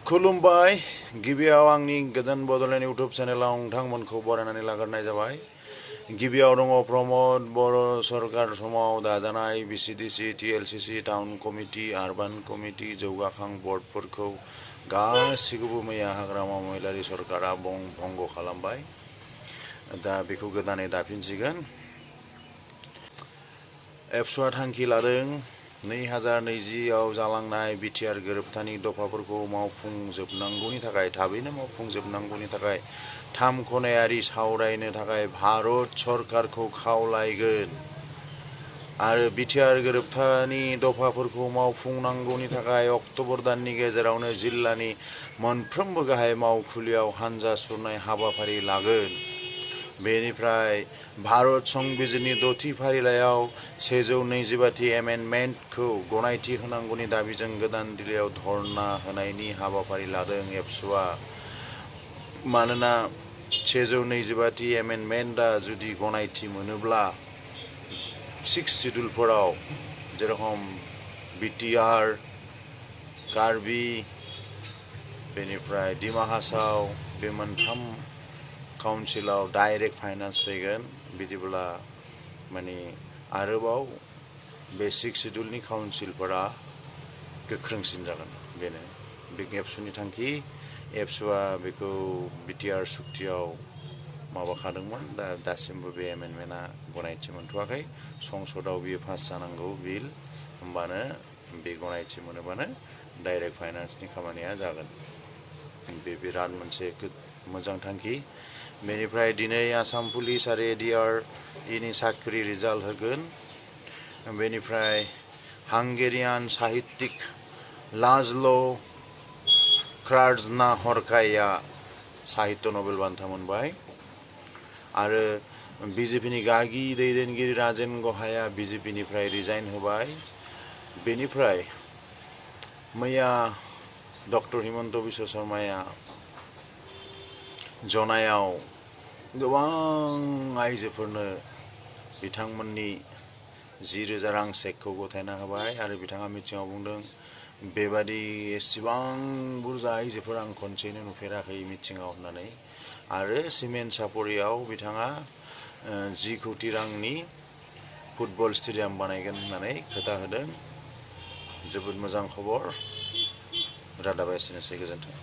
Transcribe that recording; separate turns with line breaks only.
खुलुमबाय गिबियाव आंनि गोजोन बड'लेण्ड इउटुब चेनेलाव नोंथांमोनखौ बरायनानै लाग्रोनाय जाबाय। गिबियाव दङ प्रमद बर' सरकार समाव दाजानाय बिसिडिसि टिएलसिसि टाउन कमिटि आरबान कमिटि जौगाखां बर्डफोरखौ गासिखौबो मैया हाग्रामा महिलारि सरकारा भंग खालामबाय। दा बेखौ गोदानै दाफिनसिगोन। एबसुआ थांखि लादों 2020आव जालांनाय बिटिआर गोरोबथानि दफाफोरखौ मावफुंजोबनांगौनि थाखाय थाबैनो मावफुंजोबनांगौनि थाखाय 3 खनायारि सावरायनो थाखाय भारत सरकारखौ खावलायगोन आरो बिटिआर गोरोबथानि दफाफोरखौ मावफुंनांगौनि थाखाय अक्ट'बर दाननि गेजेरावनो जिल्लानि मोनफ्रोमबो गाहाय मावखुलियाव हानजा सुरनाय हाबाफारि लागोन। बेनिफ्राय भारत संबिजिरनि 6थि फारिलाइयाव 125थि एमेन्डमेन्टखौ गनायथि होनांगौनि दाबिजों गोदान दिल्लीयाव धर्ना होनायनि हाबाफारि लादों एबसुआ। मानोना 125थि एमेन्डमेन्टआ जुदि गनायथि मोनोब्ला 6 शिड्युलफोराव जेरखम बिटिआर, कार्बि, बेनिफ्राय डिमा हासाव बे मोनथाम काउन्सिलाव डाइरेक्ट फाइनान्स फैगोन। बिदिब्ला माने आरोबाव बे 6 शिड्युलनि काउन्सिलफोरा गोख्रोंसिन जागोन। बेनो बे एबसुनि थांखि। एबसुआ बेखौ बिटिआर सुक्तियाव माबाखादोंमोन। दासिमबो बे एमेन्डमेन्टआ गनायथि मोनथ'वाखै। संसदाव बियो पास जानांगौ बिल, होमबानो बे गनायथि मोनोबानो डाइरेक्ट फाइनान्सनि खामानिया जागोन। बे बिराद मोनसे मोजां थांखि। बेनिफ्राय दिनै आसाम पुलिस आरो एडिआरइनि साख्रि रिजाल्ट होगोन। बेनिफ्राय हांगेरियान साहित्यिक लाज्ल' क्राज्नाहरकाया साहित्य नबेल बान्था मोनबाय। आरो बिजेपिनि गागि दैदेनगिरि राजेन गहाया बिजेपिनिफ्राय रिजाइन होबाय। बेनिफ्राय मैया डक्टर हिमन्त बिश्व शर्माया जनायाव गोबां आइजोफोरनो बिथांमोननि 10,000 रां चेकखौ गथायना होबाय आरो बिथाङा मिटिङाव बुंदों बेबादि एसेबां बुरजा आइजोफोर आं खनसेनो नुफेराखै मिटिङाव होननानै। आरो सिमेन्ट सापरियाव बिथाङा 10 कोटि रांनि फुटबल स्टेडियाम बानायगोन होननानै खोथा होदों। जोबोद मोजां खबर। रादाबा एसेनोसै, गोजोन्थों।